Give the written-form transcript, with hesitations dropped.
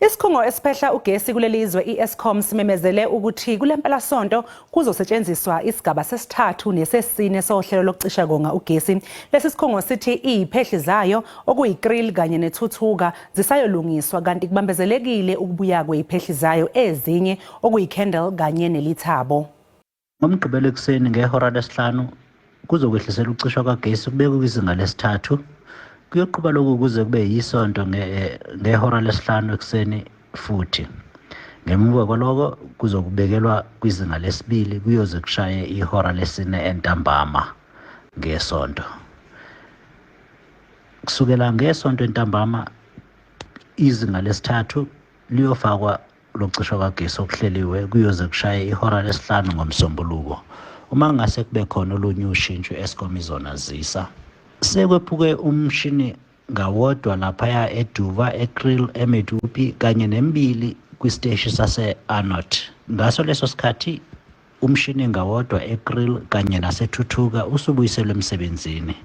Isikhungo esiphehla ugesi kulelizwe iEskom simemezele ukuthi kulempelasonto kuzosetshenziswa isigaba sesithathu nesesine sohlelo lokucisha konga ugesi. Lesi sikhungo sithi iziphehli zayo okuyiGrill kanye nethuthuka zisayolungiswa kanti kubambezelekile ukubuya kweziphehli zayo ezinye okuyiCandle kanye nelithabo. Ngomgqibelo ekuseni ngehora lesihlanu kuzokwehlisela ukucishwa kagesi kubekwe kwizinga lesithathu. Kuyoqhuba lokhu kuze kube yisonto ngehora lesihlanu ekuseni futhi. Ngemuva kwaloko kuzokubekelwa kwizinga lesibili kuyoze kushaye ihora lesine entambama ngesonto. Kusukela ngesonto entambama izinga lesithathu liyofakwa lokucishwa kagesi okuhleliwe kuyoze kushaye ihora lesihlanu ngomsombuluko. Uma ngase kube khona olunye ushintsho iEskom izonazisa. Sekwephuke umshini ngawodwa laphaya eDuva, eGrill, eMedupi kanye nemibili kwisiteshi sase-Anot. Ngaso leso sikhathi umshini ngawodwa eGrill kanye nasethuthuka usubuyiselwe emsebenzini.